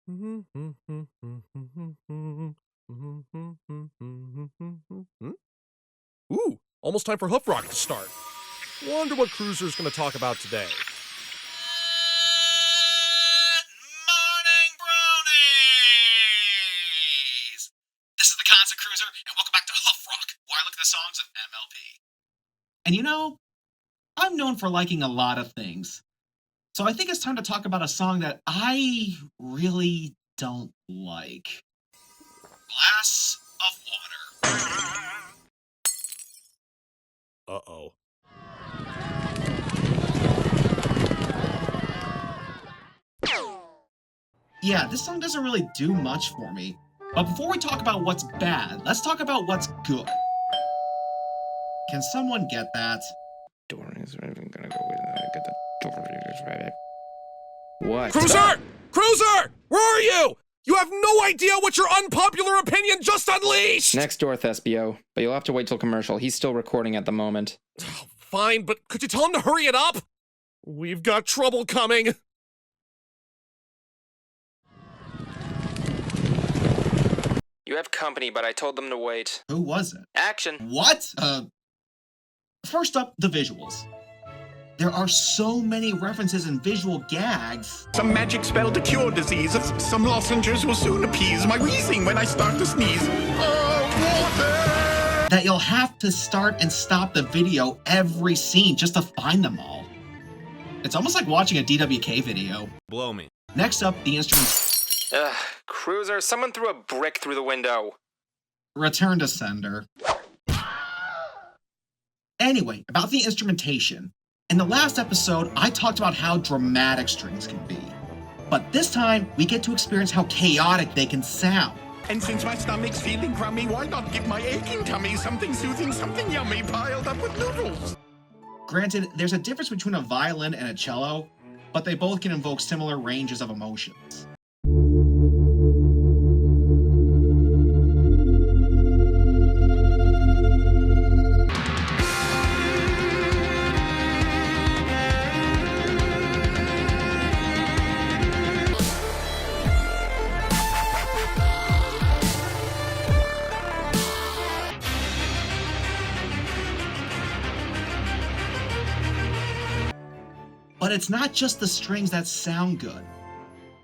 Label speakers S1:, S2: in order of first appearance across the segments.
S1: Ooh, almost time for Hoof Rock to start. Wonder what Cruizer's gonna talk about today.
S2: Good morning, Bronies! This is the Cruizer, and welcome back to Hoof Rock, where I look at the songs of MLP. And you know, I'm known for liking a lot of things. So I think it's time to talk about a song that I really don't like. Glass of Water.
S1: Uh-oh.
S2: Yeah, this song doesn't really do much for me. But before we talk about what's bad, let's talk about what's good. Can someone get that?
S3: Dory's gonna go with get the Dory's right. What?
S1: Cruizer! Cruizer! Where are you? You have no idea what your unpopular opinion just unleashed!
S3: Next door, Thespio. But you'll have to wait till commercial. He's still recording at the moment.
S1: Fine, but could you tell him to hurry it up? We've got trouble coming.
S3: You have company, but I told them to wait.
S2: Who was it?
S3: Action!
S2: What? First up, the visuals. There are so many references and visual gags.
S4: Some magic spell to cure disease. Some lozenges will soon appease my wheezing when I start to sneeze. Oh, water!
S2: That you'll have to start and stop the video every scene just to find them all. It's almost like watching a DWK video.
S1: Blow me.
S2: Next up, the instruments.
S3: Cruizer, someone threw a brick through the window.
S2: Return to sender. Anyway, about the instrumentation. In the last episode, I talked about how dramatic strings can be. But this time, we get to experience how chaotic they can sound.
S4: And since my stomach's feeling crummy, why not give my aching tummy something soothing, something yummy piled up with noodles?
S2: Granted, there's a difference between a violin and a cello, but they both can invoke similar ranges of emotions. But it's not just the strings that sound good.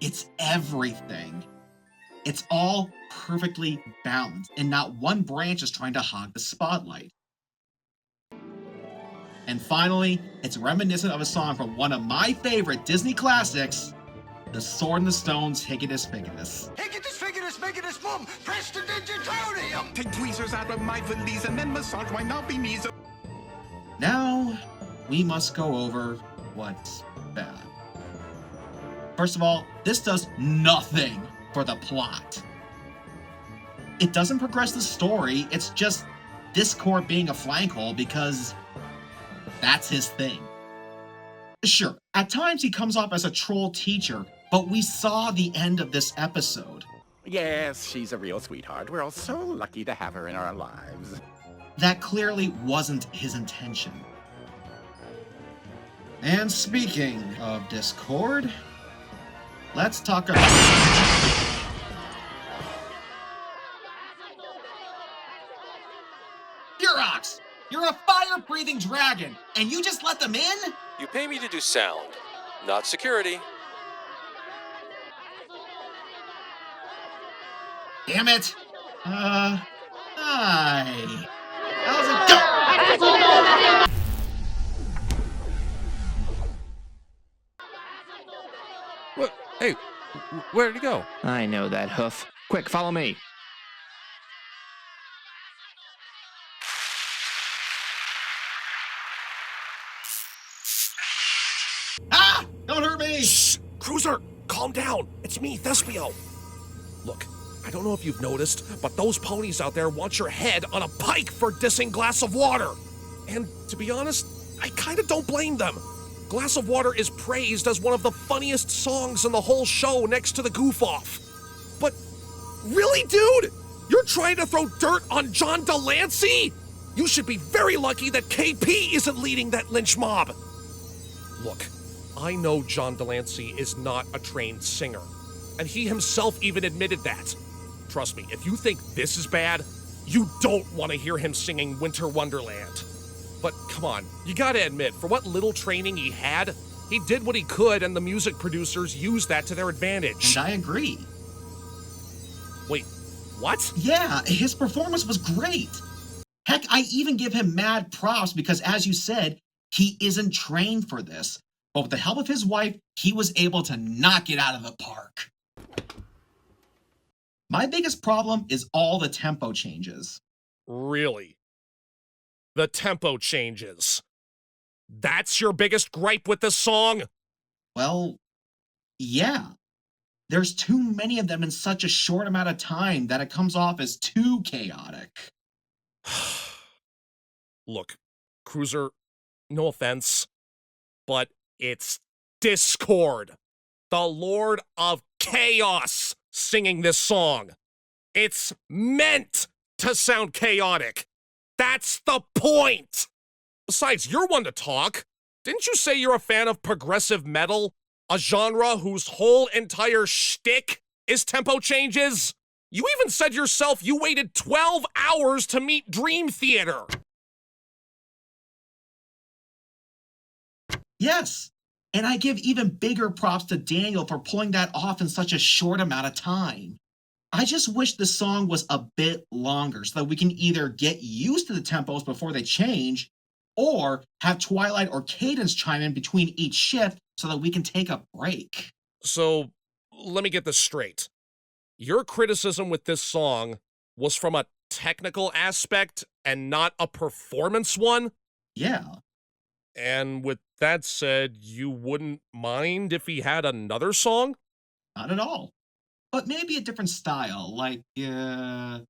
S2: It's everything. It's all perfectly balanced, and not one branch is trying to hog the spotlight. And finally, it's reminiscent of a song from one of my favorite Disney classics, The Sword and the Stone's Hickatus Pickatus.
S5: Hickatus Pickatus Pickatus Boom! Prestidigitarium!
S4: Take tweezers out of my valise and then massage my knobby knees.
S2: Now, we must go over what's bad. First of all, this does nothing for the plot. It doesn't progress the story, it's just Discord being a flank hole because that's his thing. Sure, at times he comes off as a troll teacher, but we saw the end of this episode.
S4: Yes, she's a real sweetheart. We're all so lucky to have her in our lives.
S2: That clearly wasn't his intention. And speaking of Discord, let's talk about... Furox! You're a fire-breathing dragon, and you just let them in?
S6: You pay me to do sound, not security.
S2: Damn it! Hi. How's it going?
S1: What? Hey, where did he go?
S3: I know that, Hoof. Quick, follow me.
S2: Ah! Don't hurt me!
S1: Shh! Cruizer, calm down. It's me, Thespio. Look, I don't know if you've noticed, but those ponies out there want your head on a pike for dissing Glass of Water. And to be honest, I kinda don't blame them. Glass of Water is praised as one of the funniest songs in the whole show next to the Goof Off. But really, dude? You're trying to throw dirt on John Delancey? You should be very lucky that KP isn't leading that lynch mob. Look, I know John Delancey is not a trained singer, And he himself even admitted that. Trust me, if you think this is bad, you don't want to hear him singing Winter Wonderland. But come on, you gotta admit, for what little training he had, he did what he could, and the music producers used that to their advantage.
S2: And I agree.
S1: Wait, what?
S2: Yeah, his performance was great. Heck, I even give him mad props because, as you said, he isn't trained for this. But with the help of his wife, he was able to knock it out of the park. My biggest problem is all the tempo changes.
S1: Really? The tempo changes. That's your biggest gripe with this song?
S2: Well, yeah. There's too many of them in such a short amount of time that it comes off as too chaotic.
S1: Look, Cruiser, no offense, but it's Discord, the Lord of Chaos, singing this song. It's meant to sound chaotic. That's the point. Besides, you're one to talk. Didn't you say you're a fan of progressive metal? A genre whose whole entire shtick is tempo changes? You even said yourself you waited 12 hours to meet Dream Theater.
S2: Yes, and I give even bigger props to Daniel for pulling that off in such a short amount of time. I just wish the song was a bit longer so that we can either get used to the tempos before they change, or have Twilight or Cadence chime in between each shift so that we can take a break.
S1: So, let me get this straight. Your criticism with this song was from a technical aspect and not a performance one?
S2: Yeah.
S1: And with that said, you wouldn't mind if he had another song?
S2: Not at all. But maybe a different style, like, a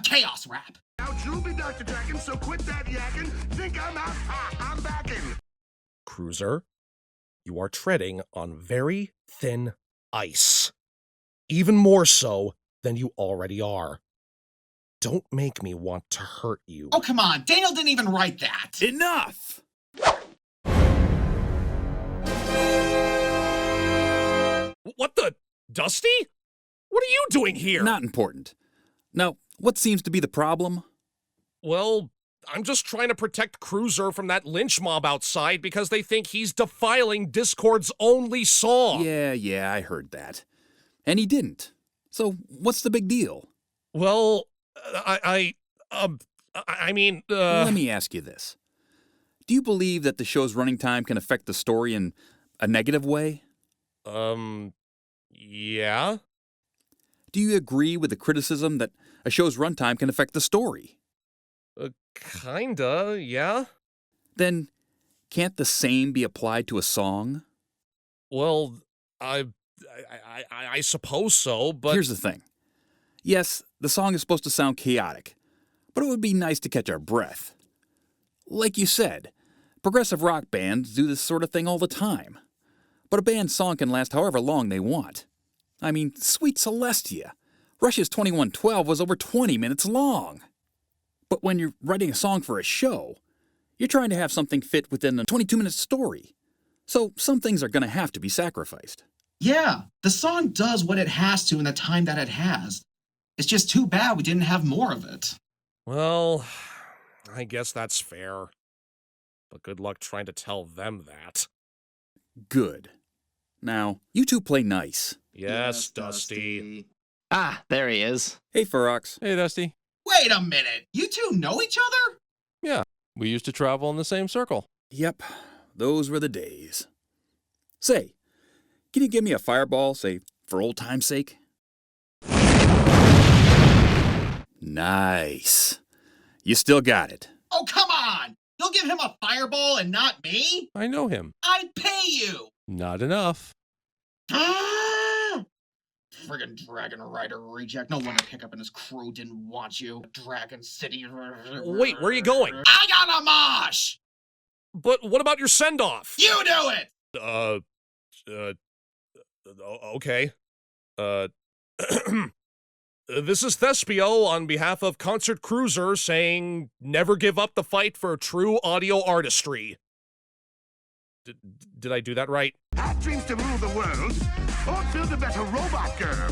S2: chaos rap.
S5: Now you'll be Dr. Dragon, so quit that yakking. Think I'm out? I'm backing.
S1: Cruiser, you are treading on very thin ice. Even more so than you already are. Don't make me want to hurt you.
S2: Oh, come on. Daniel didn't even write that.
S7: Enough!
S1: What the? Dusty? What are you doing here?
S7: Not important. Now, what seems to be the problem?
S1: Well, I'm just trying to protect Cruiser from that lynch mob outside because they think he's defiling Discord's only song.
S7: Yeah, I heard that. And he didn't. So, what's the big deal?
S1: Well, I mean,
S7: Let me ask you this. Do you believe that the show's running time can affect the story in a negative way?
S1: Yeah?
S7: Do you agree with the criticism that a show's runtime can affect the story?
S1: Kinda, yeah?
S7: Then, can't the same be applied to a song?
S1: Well, I suppose so, but...
S7: Here's the thing. Yes, the song is supposed to sound chaotic, but it would be nice to catch our breath. Like you said, progressive rock bands do this sort of thing all the time. But a band's song can last however long they want. I mean, Sweet Celestia. Rush's 2112 was over 20 minutes long. But when you're writing a song for a show, you're trying to have something fit within a 22-minute story. So some things are going to have to be sacrificed.
S2: Yeah, the song does what it has to in the time that it has. It's just too bad we didn't have more of it.
S1: Well, I guess that's fair. But good luck trying to tell them that.
S7: Good. Now, you two play nice.
S1: Yes, Dusty.
S8: Ah, there he is.
S7: Hey, Ferox.
S6: Hey, Dusty.
S2: Wait a minute, you two know each other?
S6: Yeah, we used to travel in the same circle.
S7: Yep, those were the days. Say, can you give me a fireball, say, for old time's sake? Nice. You still got it.
S2: Oh, come on! You'll give him a fireball and not me?
S6: I know him.
S2: I'd pay you!
S6: Not enough.
S2: Ah! Friggin' Dragon Rider reject. No wonder Pickup and his crew didn't want you. Dragon City.
S1: Wait, where are you going?
S2: I got a mosh!
S1: But what about your send-off?
S2: You do it!
S1: Okay. This is Thespio on behalf of Concert Cruiser saying, never give up the fight for true audio artistry. Did I do that right?
S5: Hat dreams to rule the world. or build a better robot girl.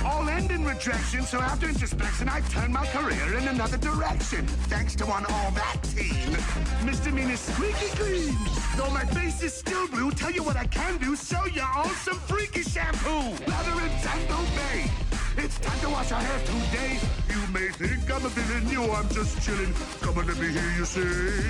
S5: All end in rejection, so after introspection, I turned my career in another direction. Thanks to one all that teen, misdemeanor squeaky clean. Though my face is still blue, tell you what I can do, show you all some freaky shampoo. Lather and tango bay. It's time to wash our hair today. You may think I'm a villain, yo, I'm just chilling. Come on, let me hear you say.